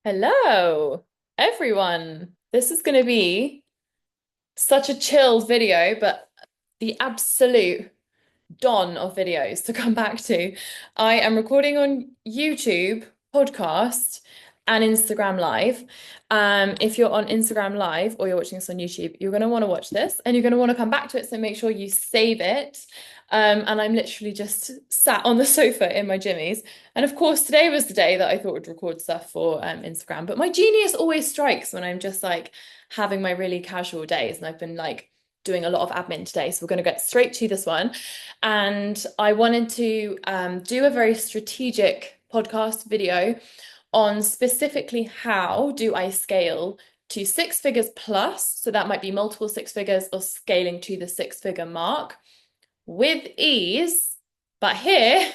Hello, everyone. This is going to be such a chilled video, but the absolute dawn of videos to come back to. I am recording on YouTube, podcast, and Instagram Live. If you're on Instagram Live or you're watching this on YouTube, you're going to want to watch this and you're going to want to come back to it. So make sure you save it. And I'm literally just sat on the sofa in my jimmies. And of course, today was the day that I thought would record stuff for Instagram. But my genius always strikes when I'm just like having my really casual days. And I've been like doing a lot of admin today. So we're going to get straight to this one. And I wanted to do a very strategic podcast video on specifically how do I scale to six figures plus. So that might be multiple six figures or scaling to the six-figure mark with ease. But here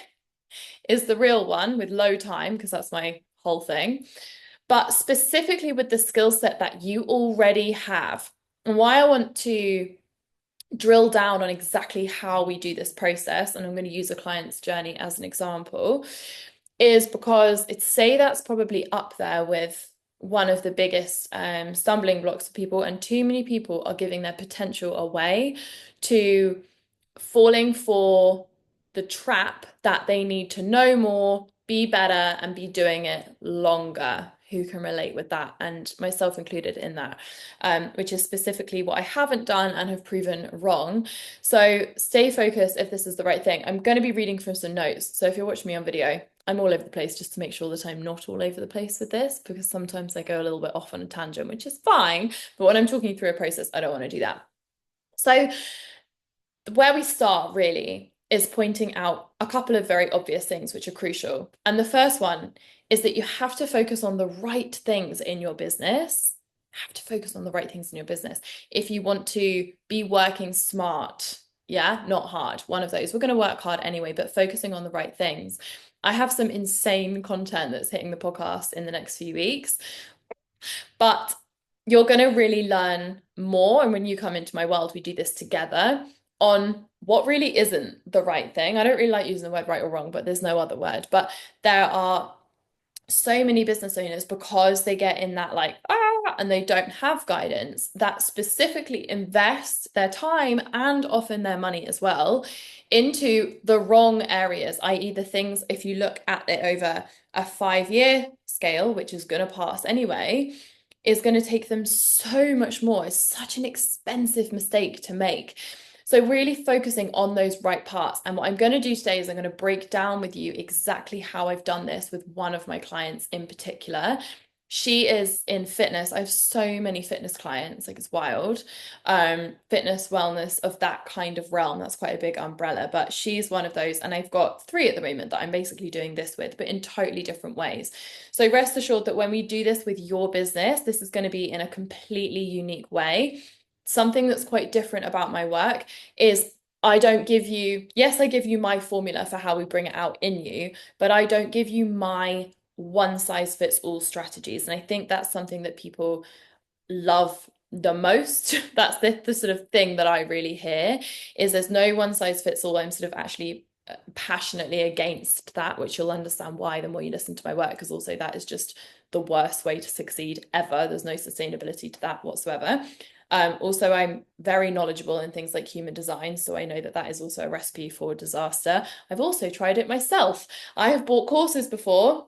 is the real one with low time, because that's my whole thing. But specifically with the skill set that you already have. And why I want to drill down on exactly how we do this process, and I'm going to use a client's journey as an example, is because it's say that's probably up there with one of the biggest stumbling blocks for people, and too many people are giving their potential away to falling for the trap that they need to know more, be better, and be doing it longer. Who can relate with that? And myself included in that, which is specifically what I haven't done and have proven wrong. So stay focused if this is the right thing. I'm going to be reading from some notes. So if you're watching me on video, I'm all over the place just to make sure that I'm not all over the place with this, because sometimes I go a little bit off on a tangent, which is fine. But when I'm talking through a process, I don't want to do that. So where we start really is pointing out a couple of very obvious things which are crucial. And the first one is that you have to focus on the right things in your business. Have to focus on the right things in your business if you want to be working smart. Yeah, not hard. One of those. We're going to work hard anyway, but focusing on the right things. I have some insane content that's hitting the podcast in the next few weeks, but you're going to really learn more. And when you come into my world, we do this together on what really isn't the right thing. I don't really like using the word right or wrong, but there's no other word. But there are so many business owners, because they get in that like, and they don't have guidance, that specifically invest their time and often their money as well into the wrong areas, i.e. the things, if you look at it over a 5-year scale, which is going to pass anyway, is going to take them so much more. It's such an expensive mistake to make. So really focusing on those right parts. And what I'm going to do today is I'm going to break down with you exactly how I've done this with one of my clients in particular. She is in fitness. I have so many fitness clients, like it's wild. Fitness, wellness, of that kind of realm. That's quite a big umbrella, but she's one of those. And I've got 3 at the moment that I'm basically doing this with, but in totally different ways. So rest assured that when we do this with your business, this is going to be in a completely unique way. Something that's quite different about my work is I don't give you, yes, I give you my formula for how we bring it out in you, but I don't give you my one size fits all strategies. And I think that's something that people love the most. That's the sort of thing that I really hear, is there's no one size fits all. I'm sort of actually passionately against that, which you'll understand why the more you listen to my work, because also that is just the worst way to succeed ever. There's no sustainability to that whatsoever. Also, I'm very knowledgeable in things like human design, so I know that that is also a recipe for disaster. I've also tried it myself. I have bought courses before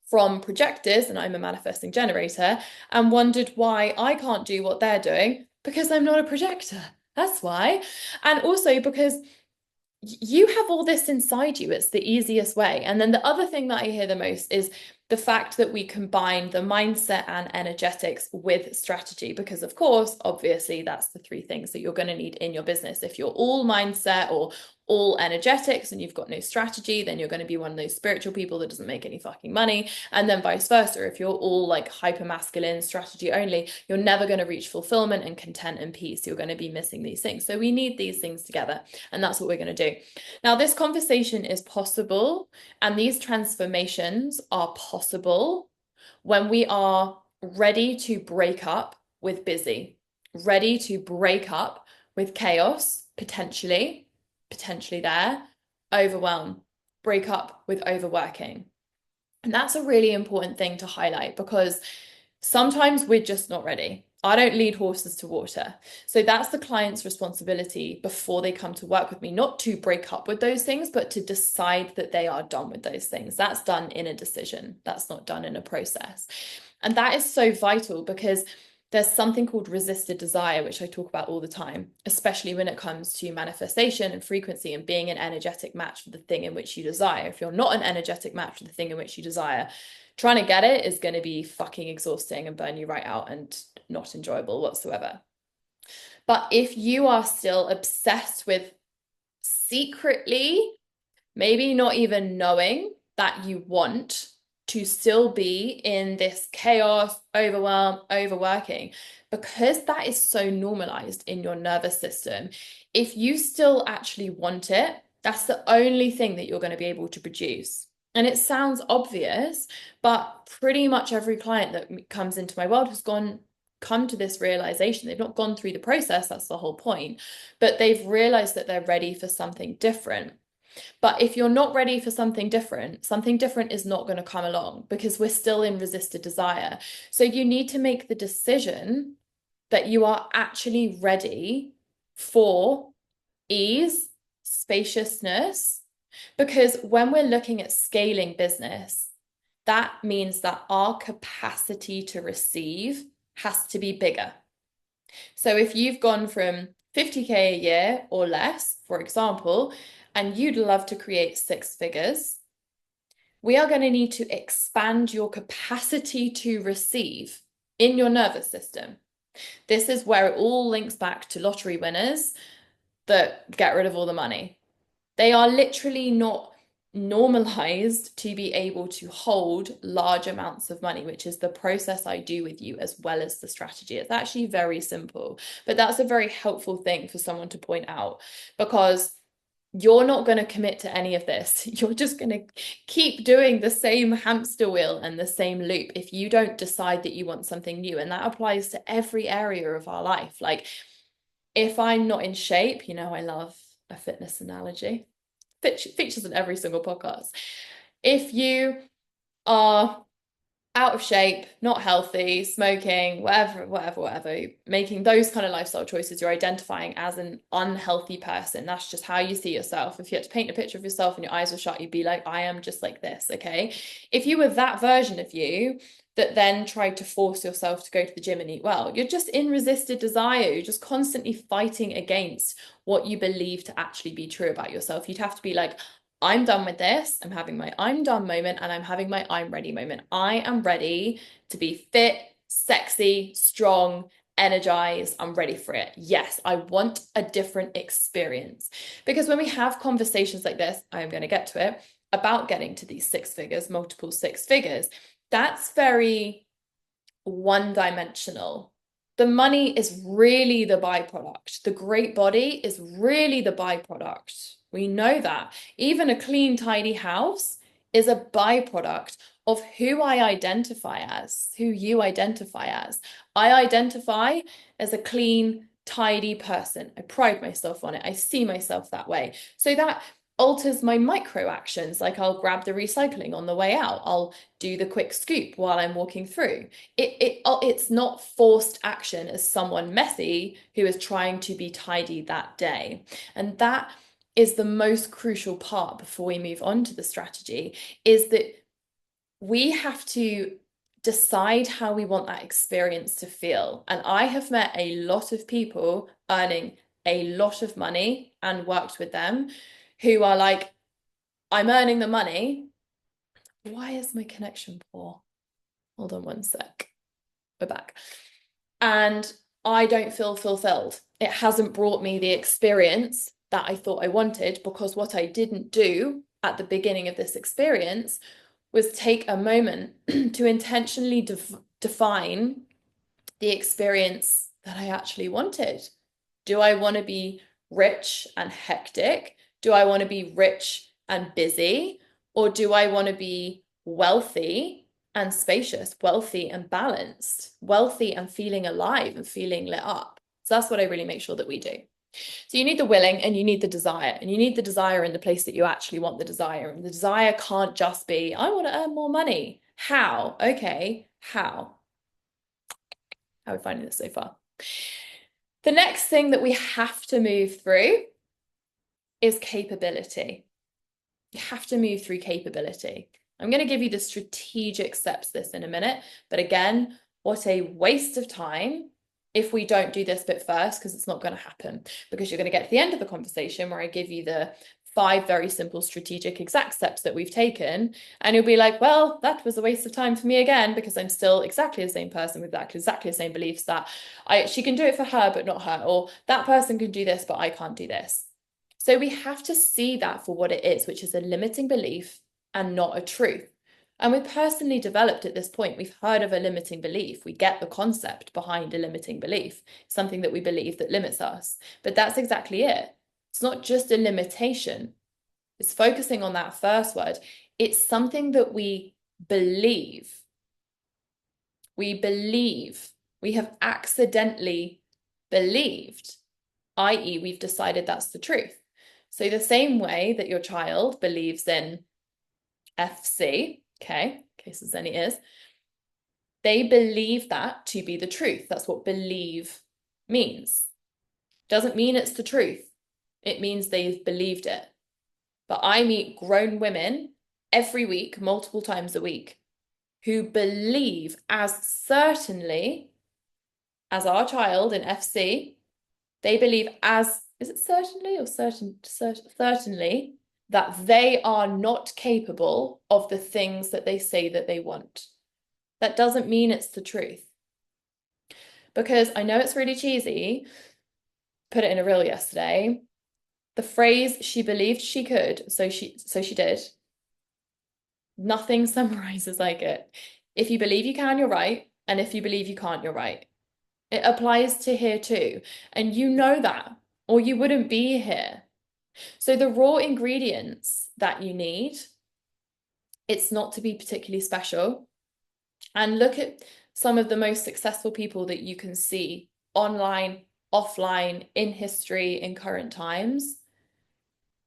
from projectors, and I'm a manifesting generator, and wondered why I can't do what they're doing, because I'm not a projector. That's why. And also because you have all this inside you. It's the easiest way. And then the other thing that I hear the most is the fact that we combine the mindset and energetics with strategy, because of course, obviously, that's the 3 things that you're going to need in your business. If you're all mindset or all energetics and you've got no strategy, then you're going to be one of those spiritual people that doesn't make any fucking money. And then vice versa. If you're all like hyper masculine, strategy only, you're never going to reach fulfillment and content and peace. You're going to be missing these things. So we need these things together. And that's what we're going to do. Now, this conversation is possible, and these transformations are possible when we are ready to break up with busy, ready to break up with chaos, potentially there, overwhelm, break up with overworking. And that's a really important thing to highlight because sometimes we're just not ready. I don't lead horses to water. So that's the client's responsibility before they come to work with me, not to break up with those things, but to decide that they are done with those things. That's done in a decision. That's not done in a process. And that is so vital because there's something called resisted desire, which I talk about all the time, especially when it comes to manifestation and frequency and being an energetic match for the thing in which you desire. If you're not an energetic match for the thing in which you desire, trying to get it is going to be fucking exhausting and burn you right out and not enjoyable whatsoever. But if you are still obsessed with secretly, maybe not even knowing that you want to still be in this chaos, overwhelm, overworking, because that is so normalized in your nervous system. If you still actually want it, that's the only thing that you're going to be able to produce. And it sounds obvious, but pretty much every client that comes into my world has come to this realization. They've not gone through the process, that's the whole point, but they've realized that they're ready for something different. But if you're not ready for something different is not going to come along because we're still in resisted desire. So you need to make the decision that you are actually ready for ease, spaciousness, because when we're looking at scaling business, that means that our capacity to receive has to be bigger. So if you've gone from 50K a year or less, for example, and you'd love to create six figures, we are going to need to expand your capacity to receive in your nervous system. This is where it all links back to lottery winners that get rid of all the money. They are literally not normalized to be able to hold large amounts of money, which is the process I do with you as well as the strategy. It's actually very simple, but that's a very helpful thing for someone to point out because you're not going to commit to any of this. You're just going to keep doing the same hamster wheel and the same loop if you don't decide that you want something new. And that applies to every area of our life. Like if I'm not in shape, I love a fitness analogy. Features in every single podcast. If you are out of shape, not healthy, smoking, whatever, making those kind of lifestyle choices, you're identifying as an unhealthy person. That's just how you see yourself. If you had to paint a picture of yourself and your eyes were shut, you'd be like, I am just like this, okay? If you were that version of you that then tried to force yourself to go to the gym and eat well, you're just in resisted desire. You're just constantly fighting against what you believe to actually be true about yourself. You'd have to be like, I'm done with this. I'm having my I'm done moment and I'm having my I'm ready moment. I am ready to be fit, sexy, strong, energized. I'm ready for it. Yes, I want a different experience. Because when we have conversations like this, I'm going to get to it, about getting to these six figures, multiple six figures, that's very one-dimensional. The money is really the byproduct. The great body is really the byproduct. We know that. Even a clean, tidy house is a byproduct of who I identify as, who you identify as. I identify as a clean, tidy person. I pride myself on it. I see myself that way. So that alters my micro actions. Like I'll grab the recycling on the way out. I'll do the quick scoop while I'm walking through. It's not forced action as someone messy who is trying to be tidy that day. And that is the most crucial part before we move on to the strategy, is that we have to decide how we want that experience to feel. And I have met a lot of people earning a lot of money and worked with them who are like, I'm earning the money. Why is my connection poor? Hold on one sec. We're back. And I don't feel fulfilled. It hasn't brought me the experience that I thought I wanted, because what I didn't do at the beginning of this experience was take a moment to intentionally define the experience that I actually wanted. Do I want to be rich and hectic? Do I want to be rich and busy? Or do I want to be wealthy and spacious, wealthy and balanced, wealthy and feeling alive and feeling lit up? So that's what I really make sure that we do. So you need the willing and you need the desire, and you need the desire in the place that you actually want the desire. And the desire can't just be, I want to earn more money. How? Okay, how? How are we finding this so far? The next thing that we have to move through is capability. You have to move through capability. I'm going to give you the strategic steps this in a minute, but again, what a waste of time if we don't do this bit first, because it's not going to happen, because you're going to get to the end of the conversation where I give you the 5 very simple strategic exact steps that we've taken, and you'll be like, well, that was a waste of time for me again, because I'm still exactly the same person with exactly the same beliefs that she can do it for her but not her, or that person can do this but I can't do this. So we have to see that for what it is, which is a limiting belief and not a truth. And we're personally developed at this point. We've heard of a limiting belief. We get the concept behind a limiting belief, something that we believe that limits us. But that's exactly it. It's not just a limitation. It's focusing on that first word. It's something that we believe. We believe. We have accidentally believed, i.e., we've decided that's the truth. So the same way that your child believes in FC, okay, in case there's any is, they believe that to be the truth. That's what believe means. Doesn't mean it's the truth. It means they've believed it. But I meet grown women every week, multiple times a week, who believe as certainly as our child in FC, they believe as, is it certainly or certainly that they are not capable of the things that they say that they want. That doesn't mean it's the truth. Because I know it's really cheesy, put it in a reel yesterday, the phrase she believed she could, so she did. Nothing summarizes like it. If you believe you can, you're right. And if you believe you can't, you're right. It applies to here too. And you know that, or you wouldn't be here. So the raw ingredients that you need, it's not to be particularly special. And look at some of the most successful people that you can see online, offline, in history, in current times.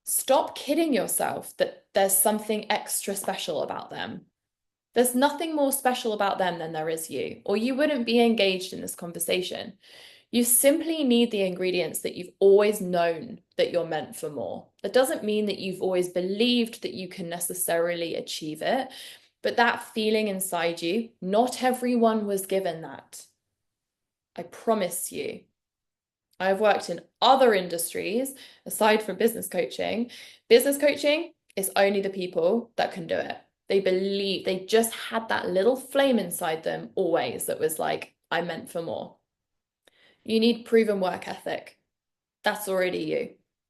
Stop kidding yourself that there's something extra special about them. There's nothing more special about them than there is you, or you wouldn't be engaged in this conversation. You simply need the ingredients that you've always known that you're meant for more. That doesn't mean that you've always believed that you can necessarily achieve it, but that feeling inside you, not everyone was given that. I promise you. I've worked in other industries aside from business coaching. Business coaching is only the people that can do it. They believe, they just had that little flame inside them always that was like, I'm meant for more. You need proven work ethic. That's already you.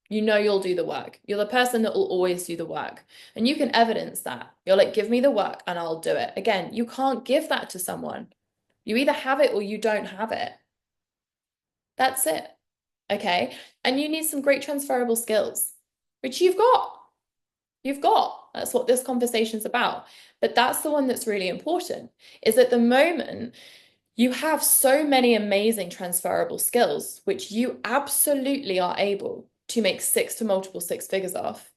You know you'll do the work. You're the person that will always do the work. And you can evidence that. You're like, give me the work and I'll do it. Again, you can't give that to someone. You either have it or you don't have it. That's it. Okay. And you need some great transferable skills, which you've got. You've got. That's what this conversation's about. But that's the one that's really important, is at the moment, you have so many amazing transferable skills, which you absolutely are able to make 6 to multiple 6 figures off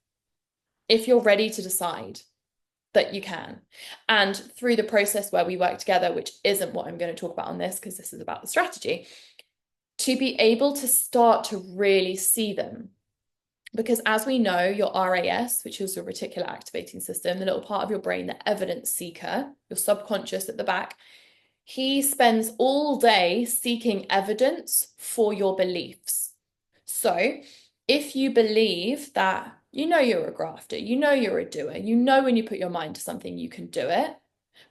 if you're ready to decide that you can. And through the process where we work together, which isn't what I'm going to talk about on this, because this is about the strategy, to be able to start to really see them. Because as we know, your RAS, which is your reticular activating system, the little part of your brain, the evidence seeker, your subconscious at the back, he spends all day seeking evidence for your beliefs. So if you believe that you know you're a grafter, you know you're a doer, you know when you put your mind to something, you can do it.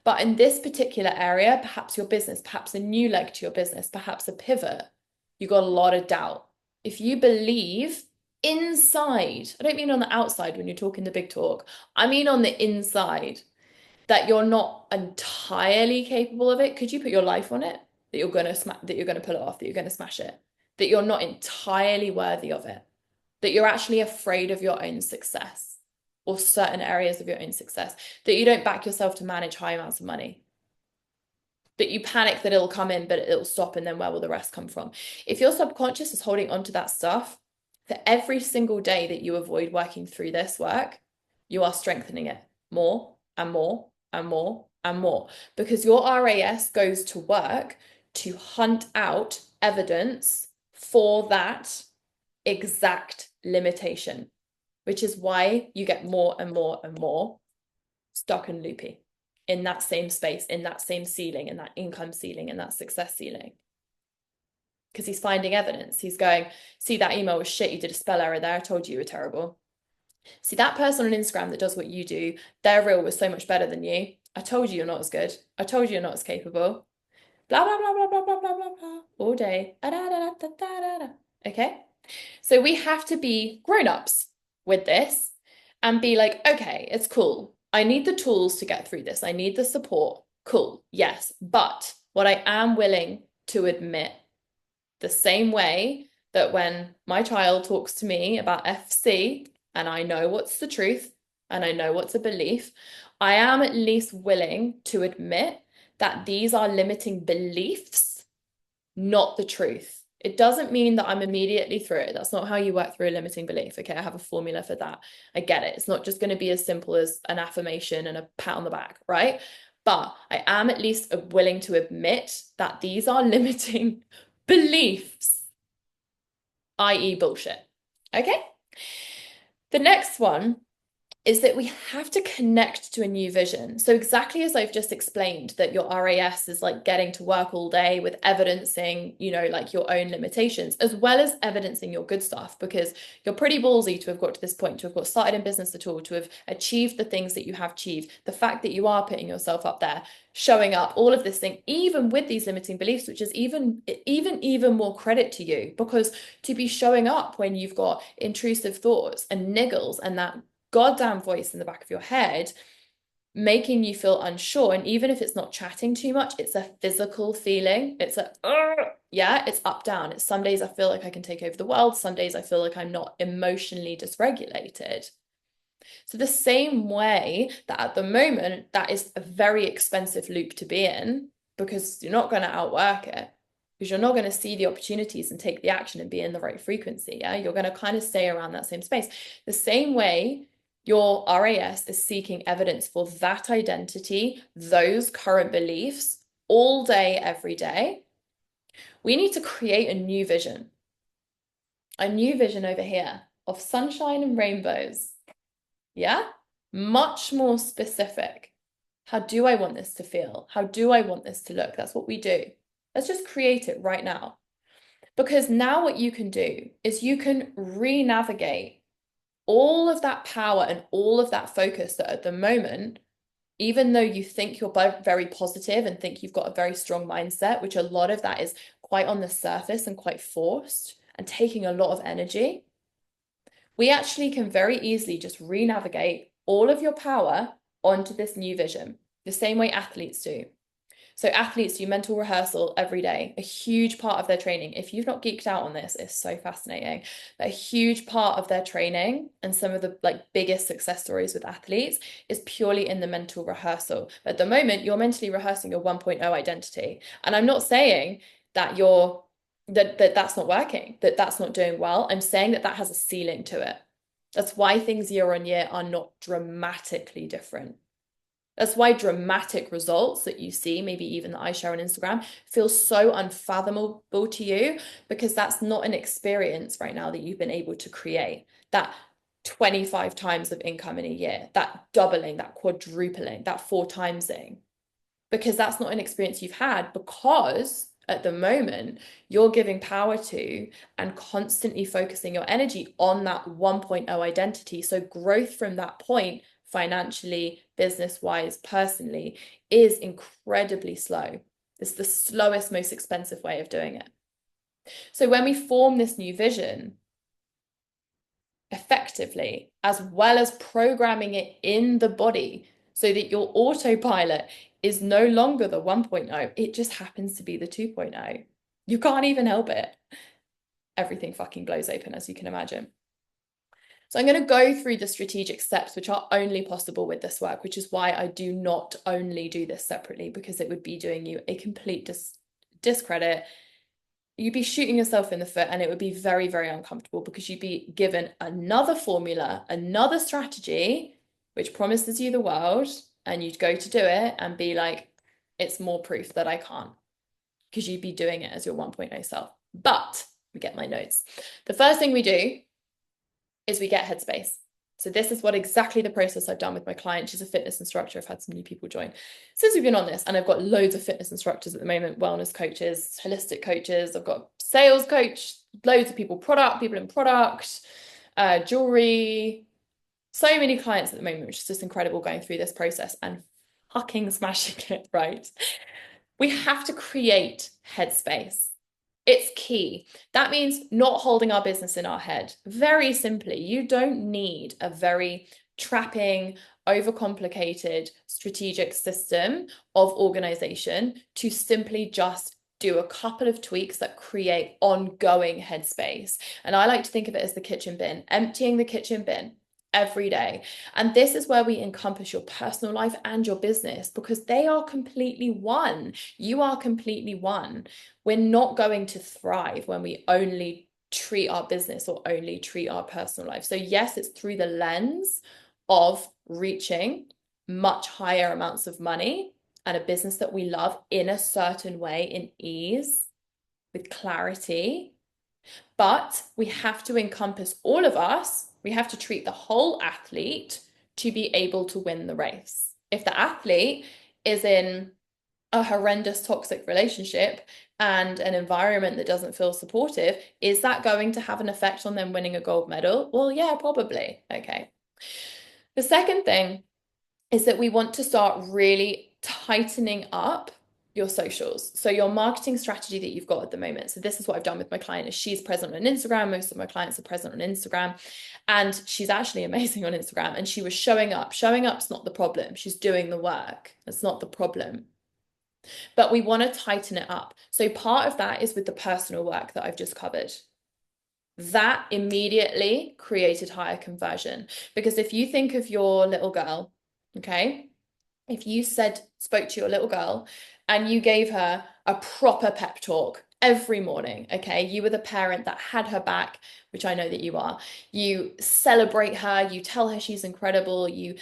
But in this particular area, perhaps your business, perhaps a new leg to your business, perhaps a pivot, you got a lot of doubt. If you believe inside, I don't mean on the outside when you're talking the big talk, I mean on the inside, that you're not entirely capable of it. Could you put your life on it? That you're going to pull it off, that you're going to smash it, that you're not entirely worthy of it, that you're actually afraid of your own success or certain areas of your own success, that you don't back yourself to manage high amounts of money. that you panic that it'll come in, but it'll stop, and then where will the rest come from? If your subconscious is holding on to that stuff, for every single day that you avoid working through this work, you are strengthening it more and more and more and more, because your RAS goes to work to hunt out evidence for that exact limitation, which is why you get more and more and more stuck and loopy in that same space, in that same ceiling, in that income ceiling, in that success ceiling. Because he's finding evidence. He's going, see, that email was shit. You did a spell error there. I told you you were terrible. See, that person on Instagram that does what you do, their reel was so much better than you. I told you you're not as good. I told you you're not as capable. Blah, blah, blah, blah, blah, blah, blah, blah, blah, all day. Okay? So we have to be grown-ups with this and be like, okay, it's cool. I need the tools to get through this. I need the support. Cool, yes. But what I am willing to admit, the same way that when my child talks to me about FC and I know what's the truth and I know what's a belief, I am at least willing to admit that these are limiting beliefs, not the truth. It doesn't mean that I'm immediately through it. That's not how you work through a limiting belief. Okay, I have a formula for that. I get it. It's not just going to be as simple as an affirmation and a pat on the back, right? But I am at least willing to admit that these are limiting beliefs, i.e. bullshit. Okay? The next one is that we have to connect to a new vision. So exactly as I've just explained, that your RAS is like getting to work all day with evidencing, like your own limitations, as well as evidencing your good stuff, because you're pretty ballsy to have got to this point, to have got started in business at all, to have achieved the things that you have achieved, the fact that you are putting yourself up there, showing up, all of this thing, even with these limiting beliefs, which is even more credit to you, because to be showing up when you've got intrusive thoughts and niggles and that goddamn voice in the back of your head making you feel unsure, and even if it's not chatting too much, it's a physical feeling. It's it's up down. It's some days I feel like I can take over the world, some days I feel like I'm not emotionally dysregulated. So the same way that at the moment that is a very expensive loop to be in, because you're not going to outwork it, because you're not going to see the opportunities and take the action and be in the right frequency. You're going to kind of stay around that same space. The same way your RAS is seeking evidence for that identity, those current beliefs, all day, every day. We need to create a new vision over here of sunshine and rainbows. Yeah? Much more specific. How do I want this to feel? How do I want this to look? That's what we do. Let's just create it right now. Because now what you can do is you can re-navigate all of that power and all of that focus that at the moment, even though you think you're very positive and think you've got a very strong mindset, which a lot of that is quite on the surface and quite forced and taking a lot of energy, we actually can very easily just re-navigate all of your power onto this new vision, the same way athletes do. So athletes do mental rehearsal every day, a huge part of their training. If you've not geeked out on this, it's so fascinating. But a huge part of their training and some of the biggest success stories with athletes is purely in the mental rehearsal. But at the moment, you're mentally rehearsing your 1.0 identity. And I'm not saying that that's not working, that's not doing well. I'm saying that has a ceiling to it. That's why things year on year are not dramatically different. That's why dramatic results that you see, maybe even that I share on Instagram, feel so unfathomable to you, because that's not an experience right now that you've been able to create. That 25 times of income in a year, that doubling, that quadrupling, that 4-timesing, because that's not an experience you've had, because at the moment you're giving power to and constantly focusing your energy on that 1.0 identity. So growth from that point, financially, business-wise, personally, is incredibly slow. It's the slowest, most expensive way of doing it. So when we form this new vision effectively, as well as programming it in the body so that your autopilot is no longer the 1.0, it just happens to be the 2.0. You can't even help it. Everything fucking blows open, as you can imagine. So I'm going to go through the strategic steps, which are only possible with this work, which is why I do not only do this separately, because it would be doing you a complete discredit. You'd be shooting yourself in the foot, and it would be very, very uncomfortable because you'd be given another formula, another strategy, which promises you the world, and you'd go to do it and be like, it's more proof that I can't, because you'd be doing it as your 1.0 self. But we get my notes. The first thing we do is we get Headspace. So this is what exactly the process I've done with my client. She's a fitness instructor. I've had some new people join since we've been on this, and I've got loads of fitness instructors at the moment, wellness coaches, holistic coaches. I've got sales coach, loads of people, people in product, jewelry, so many clients at the moment, which is just incredible going through this process and fucking smashing it, right? We have to create Headspace. It's key. That means not holding our business in our head. Very simply, you don't need a very trapping, overcomplicated strategic system of organization to simply just do a couple of tweaks that create ongoing headspace. And I like to think of it as the kitchen bin, emptying the kitchen bin every day. And this is where we encompass your personal life and your business, because they are completely one. You are completely one. We're not going to thrive when we only treat our business or only treat our personal life. So yes, it's through the lens of reaching much higher amounts of money and a business that we love in a certain way, in ease, with clarity. But we have to encompass all of us. We have to treat the whole athlete to be able to win the race. If the athlete is in a horrendous toxic relationship and an environment that doesn't feel supportive, is that going to have an effect on them winning a gold medal? Well, yeah, probably. Okay. The second thing is that we want to start really tightening up your socials. So your marketing strategy that you've got at the moment. So this is what I've done with my client, is she's present on Instagram. Most of my clients are present on Instagram, and she's actually amazing on Instagram, and she was showing up. Showing up's not the problem. She's doing the work. That's not the problem. But we want to tighten it up. So part of that is with the personal work that I've just covered. That immediately created higher conversion. Because if you think of your little girl, okay, if you spoke to your little girl and you gave her a proper pep talk every morning, okay, you were the parent that had her back, which I know that you are. You celebrate her, you tell her she's incredible, you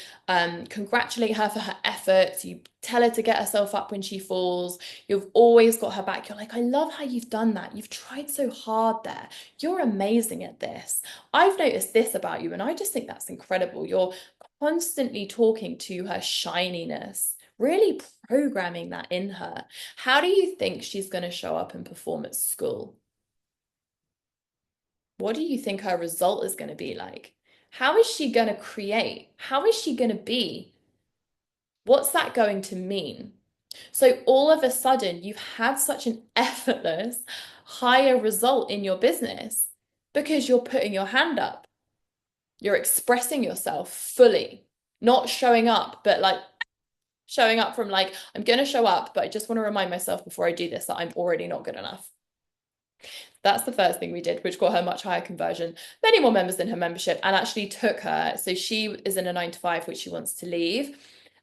congratulate her for her efforts, you tell her to get herself up when she falls, you've always got her back. You're like, I love how you've done that. You've tried so hard there. You're amazing at this. I've noticed this about you, and I just think that's incredible. You're constantly talking to her shininess, really programming that in her. How do you think she's going to show up and perform at school? What do you think her result is going to be like? How is she going to create? How is she going to be? What's that going to mean? So all of a sudden, you've had such an effortless, higher result in your business because you're putting your hand up. You're expressing yourself fully, not showing up, but like showing up from like, I'm going to show up, but I just want to remind myself before I do this that I'm already not good enough. That's the first thing we did, which got her much higher conversion, many more members in her membership, and actually took her. So she is in a 9 to 5, which she wants to leave,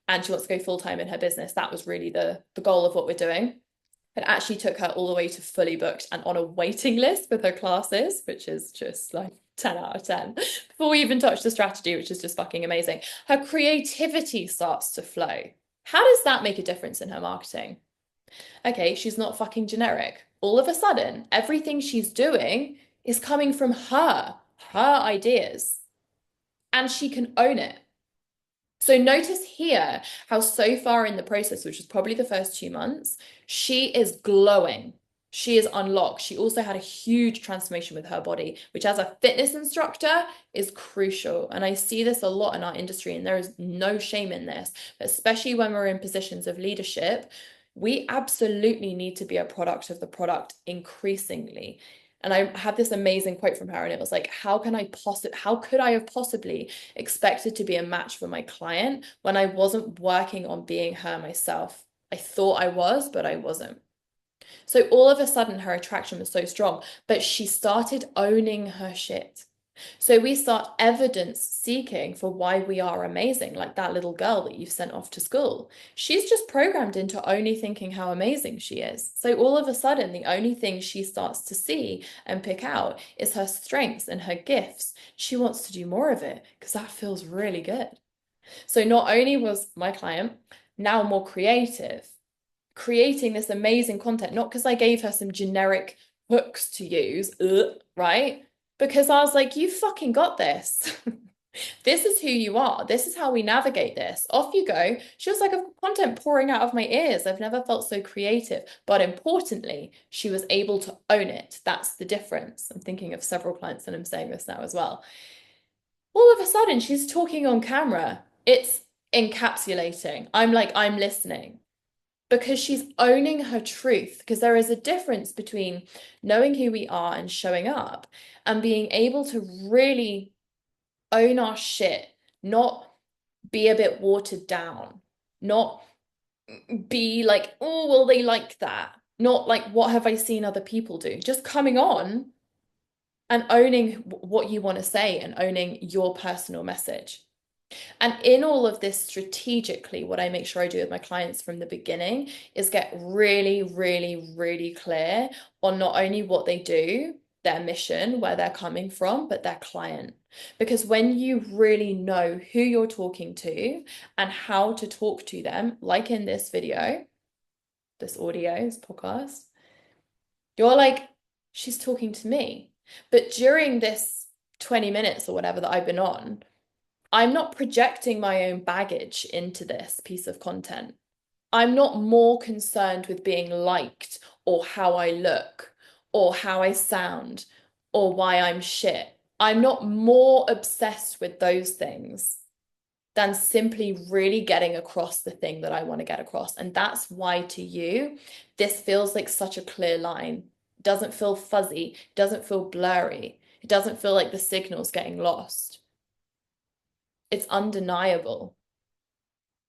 and she wants to go full time in her business. That was really the goal of what we're doing. It actually took her all the way to fully booked and on a waiting list with her classes, which is just like 10 out of 10 before we even touch the strategy, which is just fucking amazing. Her creativity starts to flow. How does that make a difference in her marketing? Okay, she's not fucking generic. All of a sudden, everything she's doing is coming from her ideas, and she can own it. So notice here how so far in the process, which was probably the first 2 months, she is glowing. She is unlocked. She also had a huge transformation with her body, which as a fitness instructor is crucial. And I see this a lot in our industry, and there is no shame in this, but especially when we're in positions of leadership, we absolutely need to be a product of the product increasingly. And I had this amazing quote from her, and it was like, how could I have possibly expected to be a match for my client when I wasn't working on being her myself? I thought I was, but I wasn't. So all of a sudden her attraction was so strong, but she started owning her shit. So we start evidence seeking for why we are amazing, like that little girl that you've sent off to school. She's just programmed into only thinking how amazing she is. So all of a sudden, the only thing she starts to see and pick out is her strengths and her gifts. She wants to do more of it because that feels really good. So not only was my client now more creative, creating this amazing content, not because I gave her some generic hooks to use, right? Because I was like, you fucking got this. This is who you are. This is how we navigate this. Off you go. She was like, I've got content pouring out of my ears. I've never felt so creative. But importantly, she was able to own it. That's the difference. I'm thinking of several clients and I'm saying this now as well. All of a sudden, she's talking on camera. It's encapsulating. I'm like, I'm listening because she's owning her truth. Because there is a difference between knowing who we are and showing up and being able to really own our shit, not be a bit watered down, not be like, oh, well, they like that. Not like, what have I seen other people do? Just coming on and owning what you want to say and owning your personal message. And in all of this, strategically, what I make sure I do with my clients from the beginning is get really, really, really clear on not only what they do, their mission, where they're coming from, but their client. Because when you really know who you're talking to and how to talk to them, like in this video, this audio, this podcast, you're like, she's talking to me. But during this 20 minutes or whatever that I've been on, I'm not projecting my own baggage into this piece of content. I'm not more concerned with being liked or how I look or how I sound or why I'm shit. I'm not more obsessed with those things than simply really getting across the thing that I want to get across. And that's why to you, this feels like such a clear line. It doesn't feel fuzzy, it doesn't feel blurry, it doesn't feel like the signal's getting lost. It's undeniable.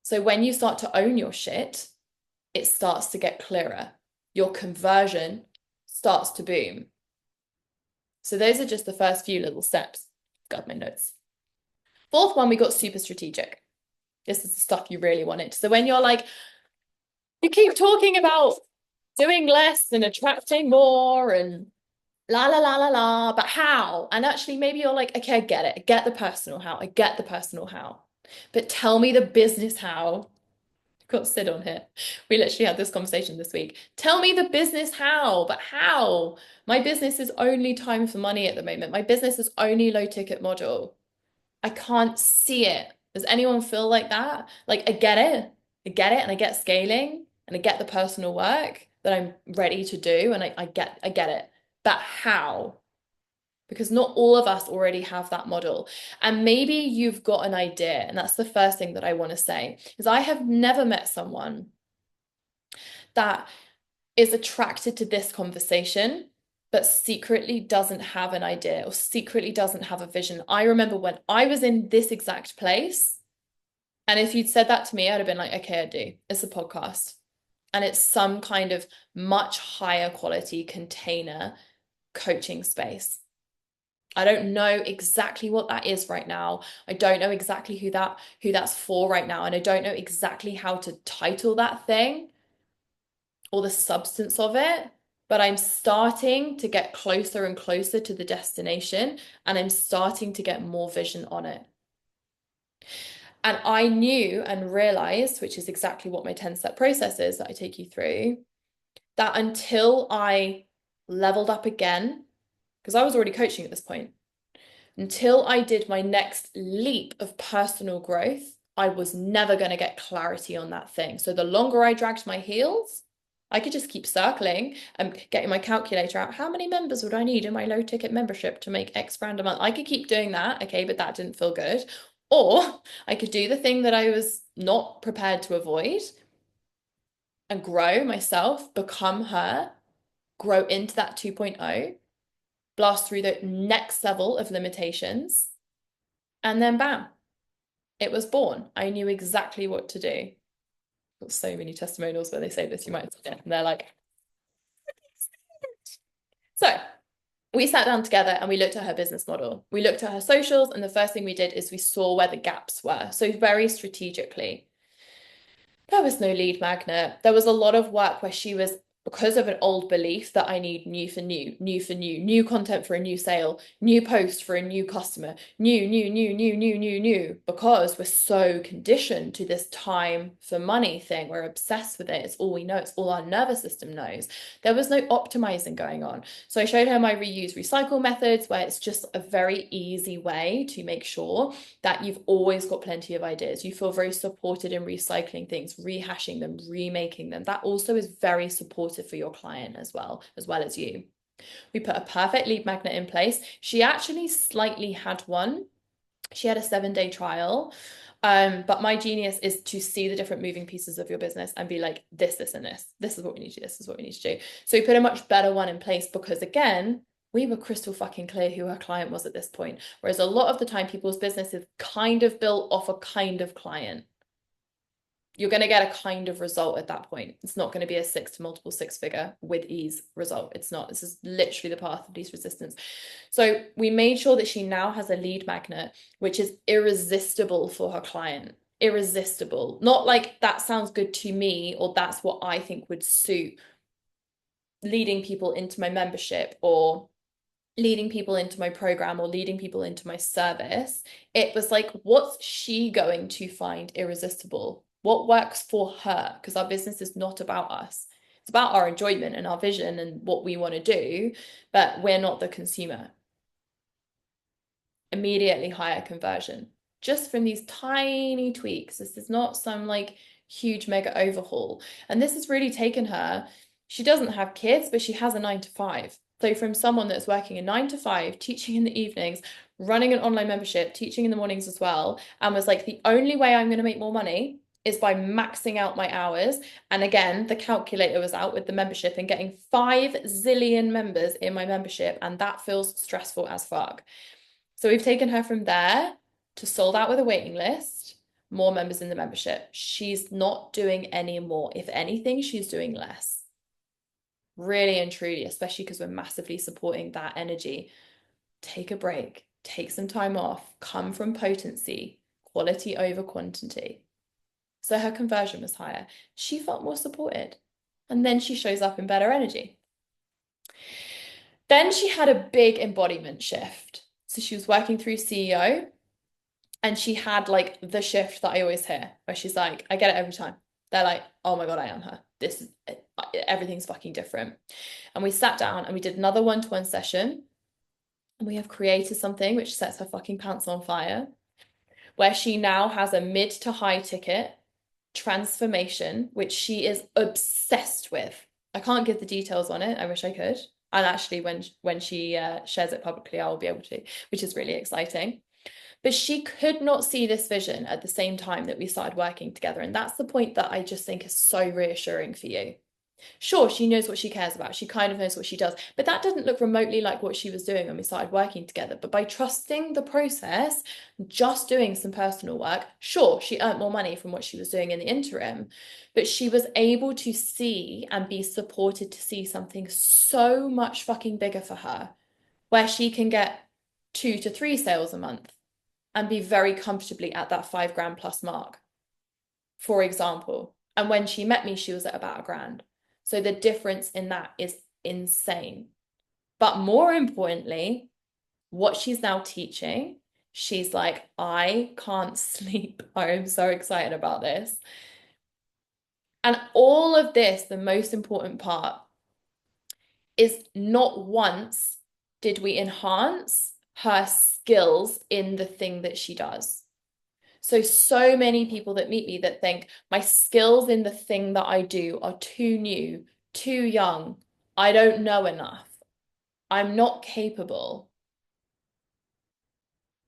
So when you start to own your shit, it starts to get clearer. Your conversion starts to boom. So those are just the first few little steps. Got my notes. Fourth one, we got super strategic. This is the stuff you really wanted. So when you're like, you keep talking about doing less and attracting more and la la la la la, but how? And actually, maybe you're like, okay, I get it. I get the personal how. I get the personal how. But tell me the business how. Got Sid on here. We literally had this conversation this week. Tell me the business how, but how? My business is only time for money at the moment. My business is only low ticket model. I can't see it. Does anyone feel like that? Like, I get it. I get it, and I get scaling, and I get the personal work that I'm ready to do, and I get it. But how? Because not all of us already have that model. And maybe you've got an idea. And that's the first thing that I want to say, is I have never met someone that is attracted to this conversation, but secretly doesn't have an idea or secretly doesn't have a vision. I remember when I was in this exact place, and if you'd said that to me, I'd have been like, okay, I do. It's a podcast. And it's some kind of much higher quality container coaching space. I don't know exactly what that is right now. I don't know exactly who that's for right now. And I don't know exactly how to title that thing or the substance of it, but I'm starting to get closer and closer to the destination, and I'm starting to get more vision on it. And I knew and realized, which is exactly what my 10-step process is that I take you through, that until I leveled up again, because I was already coaching at this point, until I did my next leap of personal growth, I was never going to get clarity on that thing. So the longer I dragged my heels, I could just keep circling and getting my calculator out. How many members would I need in my low ticket membership to make X brand a month? I could keep doing that. Okay, but that didn't feel good. Or I could do the thing that I was not prepared to avoid and grow myself, become her, grow into that 2.0, blast through the next level of limitations, and then bam, it was born. I knew exactly what to do. Got so many testimonials where they say this, you might say it, and they're like, so We sat down together and we looked at her business model. We looked at her socials, and the first thing we did is we saw where the gaps were. So very strategically. There was no lead magnet. There was a lot of work where she was, because of an old belief that I need new for new, new for new, new content for a new sale, new post for a new customer, new, because we're so conditioned to this time for money thing. We're obsessed with it. It's all we know. It's all our nervous system knows. There was no optimizing going on. So I showed her my reuse recycle methods, where it's just a very easy way to make sure that you've always got plenty of ideas. You feel very supported in recycling things, rehashing them, remaking them. That also is very supportive for your client as well as you. We put a perfect lead magnet in place. She actually slightly had one. She had a 7-day trial. But my genius is to see the different moving pieces of your business and be like, this, and this. This is what we need to do. This is what we need to do. So we put a much better one in place because, again, we were crystal fucking clear who our client was at this point. Whereas a lot of the time, people's business is kind of built off a kind of client. You're going to get a kind of result at that point. It's not going to be a 6 to multiple 6-figure with ease result. It's not. This is literally the path of least resistance. So we made sure that she now has a lead magnet, which is irresistible for her client. Irresistible. Not like that sounds good to me, or that's what I think would suit leading people into my membership, or leading people into my program, or leading people into my service. It was like, what's she going to find irresistible? What works for her? Because our business is not about us. It's about our enjoyment and our vision and what we want to do, but we're not the consumer. Immediately higher conversion just from these tiny tweaks. This is not some like huge mega overhaul. And this has really taken her. She doesn't have kids, but she has a 9 to 5. So from someone that's working a 9 to 5, teaching in the evenings, running an online membership, teaching in the mornings as well, and was like, the only way I'm going to make more money is by maxing out my hours. And again, the calculator was out with the membership and getting 5 zillion members in my membership. And that feels stressful as fuck. So we've taken her from there to sold out with a waiting list, more members in the membership. She's not doing any more. If anything, she's doing less. Really and truly, especially because we're massively supporting that energy. Take a break, take some time off, come from potency, quality over quantity. So her conversion was higher. She felt more supported. And then she shows up in better energy. Then she had a big embodiment shift. So she was working through CEO, and she had like the shift that I always hear, where she's like, I get it every time. They're like, oh my God, I am her. This is, everything's fucking different. And we sat down and we did another one-to-one session, and we have created something which sets her fucking pants on fire, where she now has a mid to high ticket transformation, which she is obsessed with. I can't give the details on it. I wish I could. And actually, when she shares it publicly, I will be able to, which is really exciting. But she could not see this vision at the same time that we started working together. And that's the point that I just think is so reassuring for you. Sure, she knows what she cares about. She kind of knows what she does. But that didn't look remotely like what she was doing when we started working together. But by trusting the process, just doing some personal work, sure, she earned more money from what she was doing in the interim. But she was able to see and be supported to see something so much fucking bigger for her, where she can get 2 to 3 sales a month and be very comfortably at that 5 grand plus mark, for example. And when she met me, she was at about £1,000. So the difference in that is insane. But more importantly, what she's now teaching, she's like, I can't sleep. I am so excited about this. And all of this, the most important part, is not once did we enhance her skills in the thing that she does. So many people that meet me that think my skills in the thing that I do are too new, too young. I don't know enough. I'm not capable.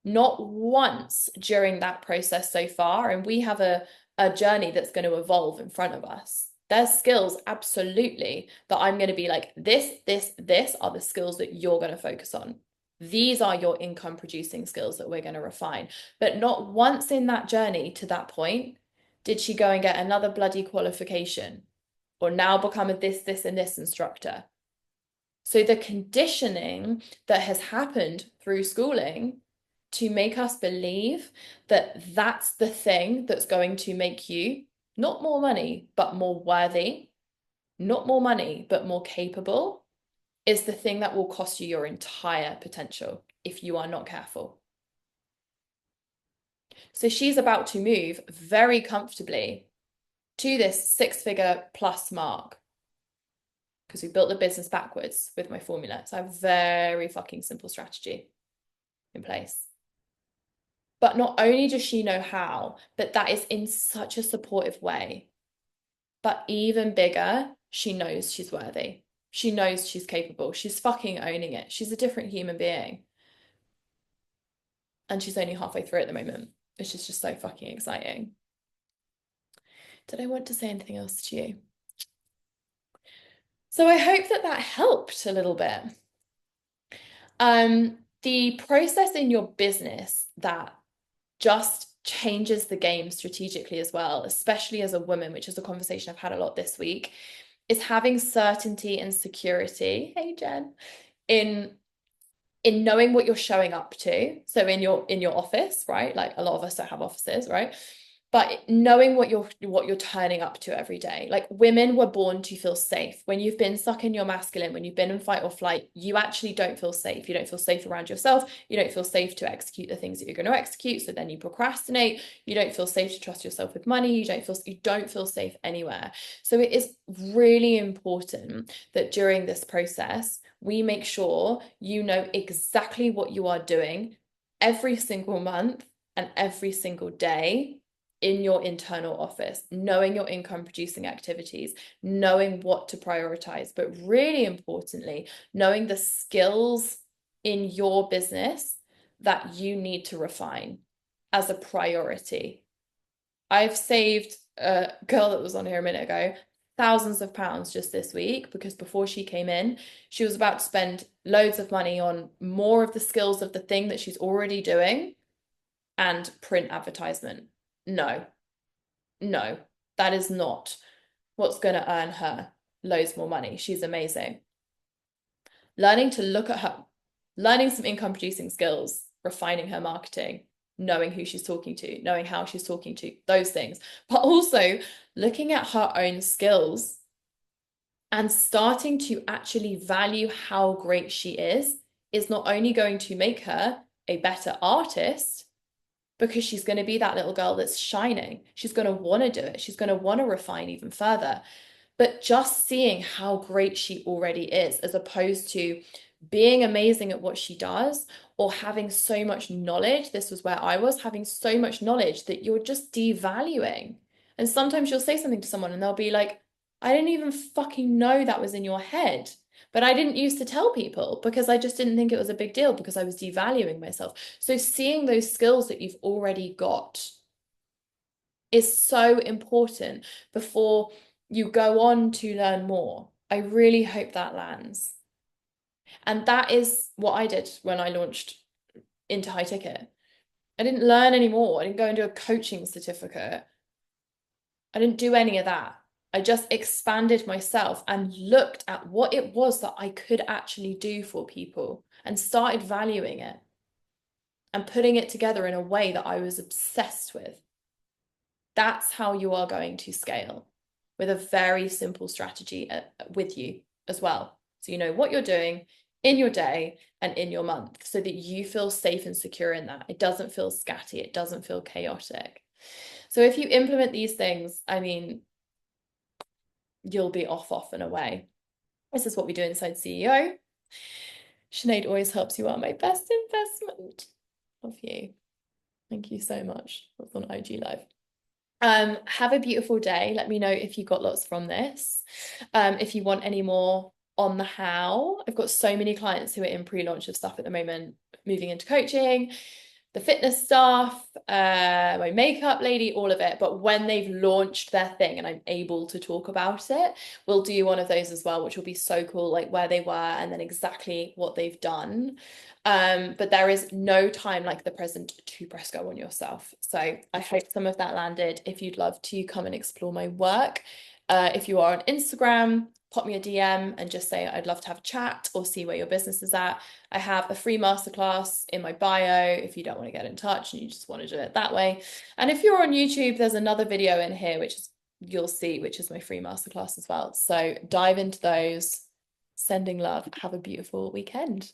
Not once during that process so far. And we have a journey that's going to evolve in front of us. There's skills, absolutely, that I'm going to be like, this are the skills that you're going to focus on. These are your income producing skills that we're going to refine. But not once in that journey to that point did she go and get another bloody qualification or now become a this, and this instructor. So the conditioning that has happened through schooling to make us believe that that's the thing that's going to make you not more money, but more worthy, not more money, but more capable, is the thing that will cost you your entire potential if you are not careful. So she's about to move very comfortably to this 6-figure plus mark because we built the business backwards with my formula. So I have a very fucking simple strategy in place. But not only does she know how, but that is in such a supportive way. But even bigger, she knows she's worthy. She knows she's capable. She's fucking owning it. She's a different human being. And she's only halfway through at the moment, which is just so fucking exciting. Did I want to say anything else to you? So I hope that that helped a little bit. The process in your business that just changes the game strategically as well, especially as a woman, which is a conversation I've had a lot this week, is having certainty and security. Hey, Jen, in knowing what you're showing up to. So in your office, right? Like a lot of us don't have offices, right? But knowing what you're turning up to every day. Like women were born to feel safe. When you've been stuck in your masculine, when you've been in fight or flight, you actually don't feel safe. You don't feel safe around yourself. You don't feel safe to execute the things that you're going to execute. So then you procrastinate. You don't feel safe to trust yourself with money. You don't feel safe anywhere. So it is really important that during this process, we make sure you know exactly what you are doing every single month and every single day in your internal office, knowing your income producing activities, knowing what to prioritize, but really importantly, knowing the skills in your business that you need to refine as a priority. I've saved a girl that was on here a minute ago thousands of pounds just this week because before she came in, she was about to spend loads of money on more of the skills of the thing that she's already doing and print advertisement. No, no, that is not what's going to earn her loads more money. She's amazing. Learning to look at her, learning some income producing skills, refining her marketing, knowing who she's talking to, knowing how she's talking to, those things, but also looking at her own skills and starting to actually value how great she is not only going to make her a better artist, because she's going to be that little girl that's shining. She's going to want to do it. She's going to want to refine even further. But just seeing how great she already is, as opposed to being amazing at what she does or having so much knowledge. This was where I was having so much knowledge that you're just devaluing. And sometimes you'll say something to someone and they'll be like, I didn't even fucking know that was in your head. But I didn't used to tell people because I just didn't think it was a big deal because I was devaluing myself. So seeing those skills that you've already got is so important before you go on to learn more. I really hope that lands. And that is what I did when I launched into high ticket. I didn't learn anymore. I didn't go and do a coaching certificate. I didn't do any of that. I just expanded myself and looked at what it was that I could actually do for people and started valuing it and putting it together in a way that I was obsessed with. That's how you are going to scale, with a very simple strategy with you as well. So you know what you're doing in your day and in your month so that you feel safe and secure in that. It doesn't feel scatty. It doesn't feel chaotic. So if you implement these things, I mean, you'll be off and away. This is what we do inside CEO. Sinead always helps you out. My best investment. Love you. Thank you so much. That's on IG Live. Have a beautiful day. Let me know if you got lots from this. If you want any more on the how, I've got so many clients who are in pre-launch of stuff at the moment, moving into coaching, the fitness stuff, my makeup lady, all of it. But when they've launched their thing and I'm able to talk about it, we'll do one of those as well, which will be so cool, like where they were and then exactly what they've done. But there is no time like the present to press go on yourself. So I hope some of that landed. If you'd love to come and explore my work, If you are on Instagram, pop me a DM and just say, I'd love to have a chat or see where your business is at. I have a free masterclass in my bio if you don't want to get in touch and you just want to do it that way. And if you're on YouTube, there's another video in here, which is you'll see, which is my free masterclass as well. So dive into those. Sending love. Have a beautiful weekend.